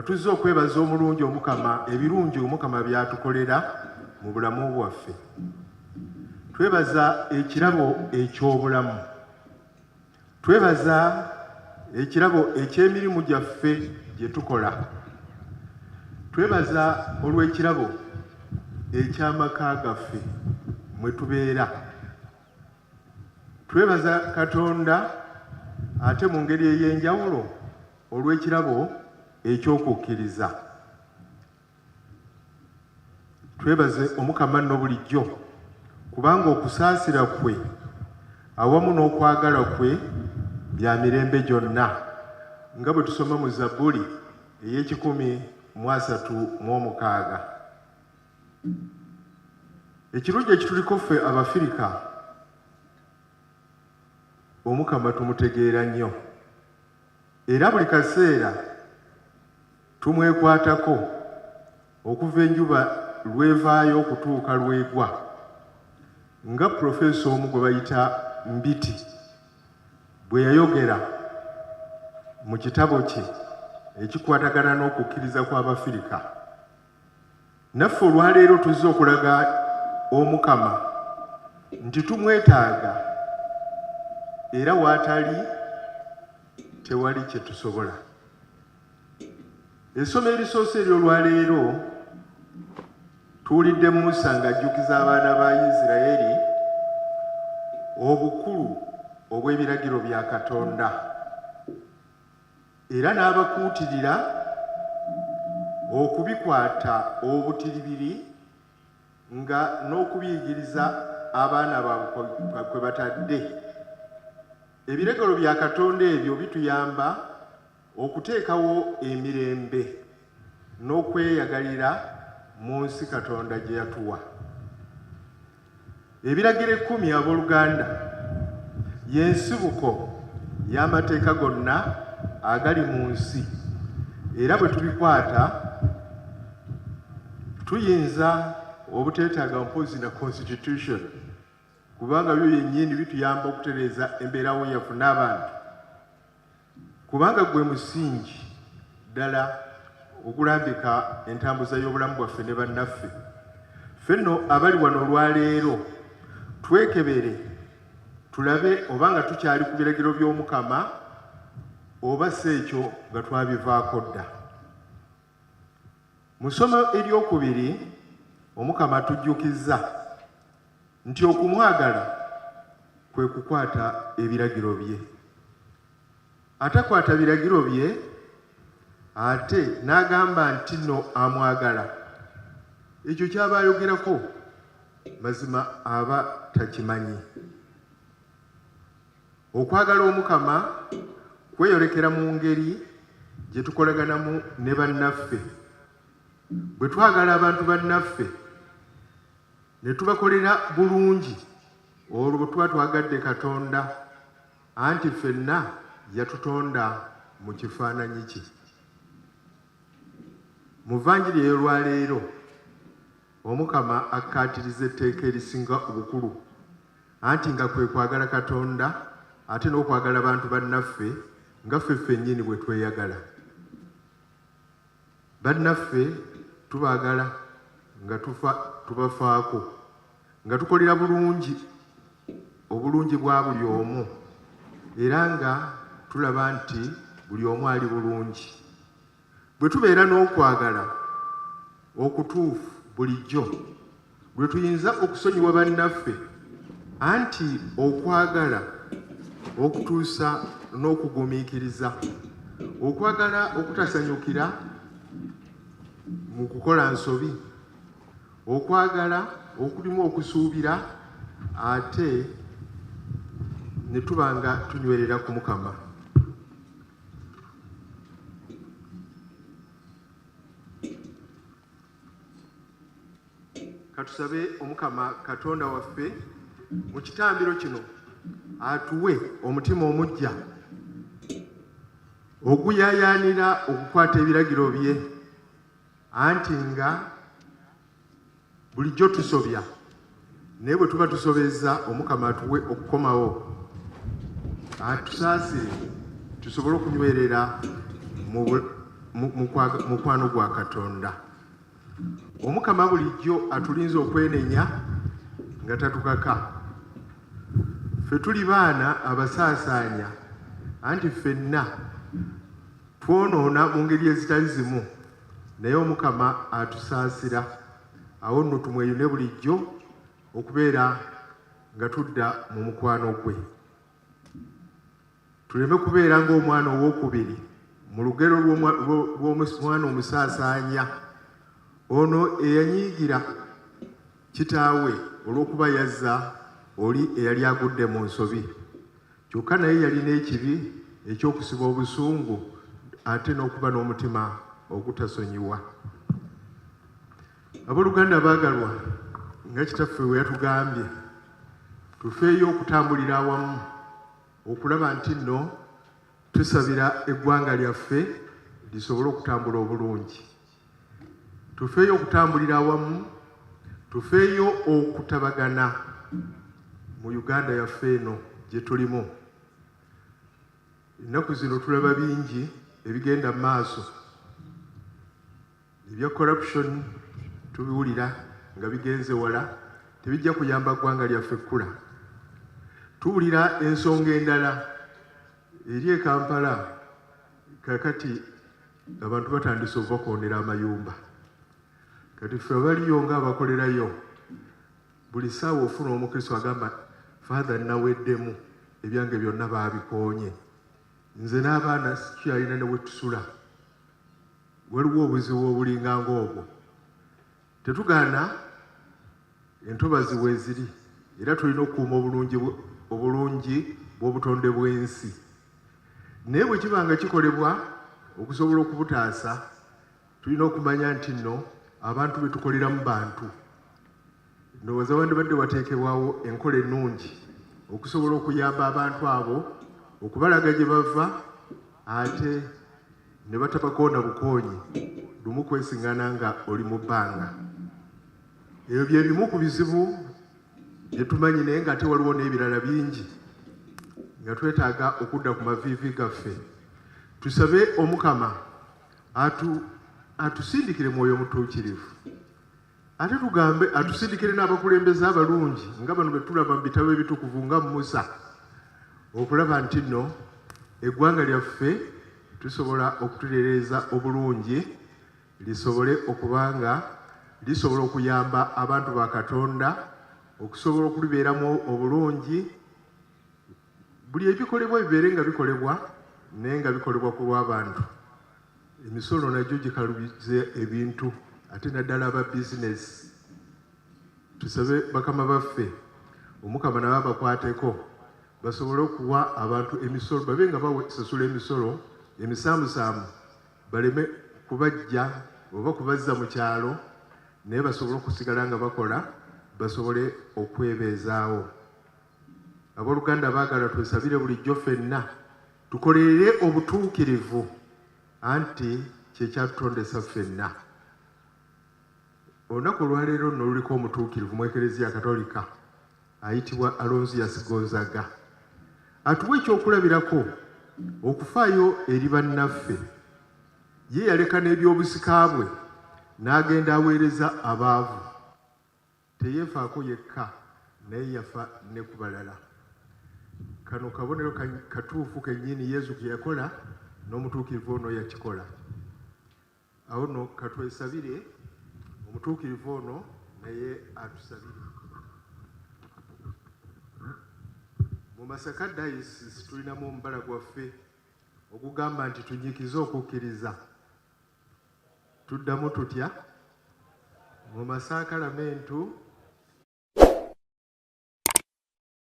Tuzze okwebaza omulungi Omukama ebirungi Omukama byatukolera mu bulamu bwaffe. Twebaza ekirabo eky'obulamu. Twebaza ekirabo eky'emirimu gyaffe gye tukola. Twebaza olw'ekirabo eky'amaka gaffe mwe tubeera. Twebaza Katonda ate mu ngeri ey'enjawulo olw'ekirabo ekyokukkiriza. Twebaze Omukama nno bulijjo kubanga okusaasira kwe awamu n'okwagala kwe bya mirembe gyonna nga bwe tusoma mu Zabbuli ey'E136. Ekirungi ekituliko ffe Abafirika, Omukama tumutegeera nnyo era buli kaseera tumwekwatako okuva enjuba lwevaayo okutuuka lwegwa, nga Profeesa omu gwe bayita Mbiti bwe yayogera mu kitabo kye ekikwatagana n'okukkiriza kw'Abafirika. Naffe olwaleero tuzze okulaga Omukama nti tumwetaaga era waatali tewali kye tusobola. Essomo erisoose ery'olwaleero tuwulidde Musa ng'ajjukiza abaana ba Isirayiri obukulu obw'ebiragiro bya Katonda era n'abakuutirira okubikwata obutiribiri nga n'okubiyigiriza abaana baabwe kwe batadde. Ebiragiro bya Katonda ebyo bituyamba okuteekawo emirembe n'okweyagalira mu nsi Katonda gye yatuwa. Ebiragiro 10 abooluganda y'ensibuko y'amateeka gonna agali mu nsi, era bwe tubikwata tuyinza obuteetaaga mpozzi na constitution kubanga byo yennyini bituyamba okutereeza embeerawo yaffe n'abantu, kubanga gwe musingi ddala ogulambika entambuza y'obulamu bwaffe ne bannaffe. Ffenno abali wano olwaleero twekebere tulabe obanga tukyali ku biragiro by'Omukama oba si ekyo nga twabivaako dda. Mu ssomo eryokubiri Omukama atujjukizza nti okumwagala kwe kukwata ebiragiro bye. Atakwata biragiro bye ate n'agamba nti nno amwagala, ekyo kyaba ayogerako mazima aba takimanyi. Okwagala Omukama kweyolekera mu ngeri gye tukolaganamu ne bannaffe. Bwe twagala abantu bannaffe ne tubakolera bulungi, olwo bwe tuba twagadde Katonda anti ffenna yatutonda mu kifaananyi kye. Mu Vvanjiri ey'olwaleero Omukama akkaatiriza etteeka erisinga obukulu anti nga kwe kwagala Katonda ate n'okwagala abantu bannaffe nga ffe ffennyini bwe tweyagala. Bannaffe tubaagala nga tubafaako, nga tukolera bulungi obulungi bwa buli omu era nga tulaba nti buli omu ali bulungi. Bwe tubeera n'okwagala okutuufu bulijjo lwe tuyinza okusonyiwa bannaffe, anti okwagala okutuusa n'okugumiikiriza, okwagala okutasanyukira mu kukola nsobi, okwagala okulimu okusuubira ate ne tuba nga tunywerera ku Mukama. Katusabe Omukama Katonda waffe mu kitambiro kino atuwe omutima omuggya oguyaayaanira okukwata ebiragiro bye, anti nga bulijjo tusobya naye bwe tuba tusobezza Omukama atuwe okukomawo atusaasire tusobole okunywerera mu mukwano gwa Katonda. Omukama bulijjo atulinze okwenenya nga tatukaka. Ffe tuli baana abasaasaanya anti ffenna twonoona mu ngeri ezitali zimu naye Omukama atusaasira. Awo nno tumweyune bulijjo okubeera nga tudda mu mukwano gwe. Tuleme kubeera ng'omwana ow'okubiri mu lugero lw'omwana omusaasaanya ono eyanyiigira kitaawe olw'okuba yazza oli eyali agudde mu nsobi. Kyokka naye yalina ekibi eky'okusiba obusungu ate n'okuba n'omutima ogutasonyiwa. Abooluganda baagalwa, nga kitaffe bwe yatugambye tufeeyo okutambulira awamu okulaba nti nno tusabira eggwanga lyaffe lisobole okutambula obulungi. Tufeeyo okutambulira awamu, tufeeyo okutabagana mu Uganda yaffe eno gye tulimu. Ennaku zino tulaba bingi ebigenda mu maaso. Ebya corruption tubiwulira nga bigenze wala, tebijja kuyamba ggwanga lyaffe kkula. Tuwulira ensonga endala eri e Kampala kakati abantu batandise okubakondera amayumba. Kati ffe abaliyo nga abakolerayo buli ssaawa ofuna omukristo agamba Father naweddemu ebyange byonna baabikoonye, nze n'abaana sikyalina ne we tusula. Waliwo obuzibu obulinga ng'obwo. Tetugaana entobazi weeziri era tulina okukuuma obulungi bw'obutonde bw'ensi. Naye bwe kiba nga kikolebwa okusobola okubutaasa, tulina okumanya nti nno abantu be tukoleramu bantu. Ndowooza wandibadde wateekebwawo enkola ennungi okusobola okuyamba abantu abo okubalaga gye bava ate ne batabakoona bukoonyi lumu kwesiŋŋana nga oli mu bbanga. Ebyo bye bimu ku bizibu bye tumanyi naye ng'ate waliwo n'ebirala bingi nga twetaaga okudda ku maviivi gaffe. Tusabe Omukama atusindikire mwoyo omutuukirivu. Ate tugambe atusindikire n'abakulembeze abalungi nga bano be tulaba mu bitabo ebitukuvu nga Musa, okulaba nti nno eggwanga lyaffe tusobola okutuleereza obulungi lisobole okubanga lisobola okuyamba abantu ba Katonda okusobola okulibeeramu obulungi. Buli ebikolebwa bibeere nga bikolebwa naye nga bikolebwa ku lw'abantu. Emisolo nagyo gikalubize ebintu ate naddala aba bizinesi. Tusabe bakama baffe Omukama nabo abakwateko basobole okuwa abantu emisolo, babe nga basasula emisolo emisaamusaamu, baleme kubajja oba kubazza mu kyalo naye basobole okusigala nga bakola, basobole okwebeezaawo. Abooluganda baagala twesabire bulijjo ffenna tukolerere obutuukirivu anti kyekyatutondesa ffenna. Olunaku olwaleero nno luliko omutuukirivu mu Eklezia Katolika ayitibwa Alonzius Gonzaga. Atuwa ekyokulabirako okufaayo eri bannaffe. Ye yaleka n'ebyobusika bwe n'agenda aweereza abaavu. Teyeefaako yekka naye yafa ne ku balala. Kano kabonero katuufu kennyini Yesu ke yakola n'omutuukirivu ono yakikola. Awo nno katwesabire omutuukirivu ono naye atusabire. Mu Masaka Diocese tulinamu omubala gwaffe ogugamba nti tunyikize okukkiriza. Tuddamu tutya? Mu Masaka Lamentu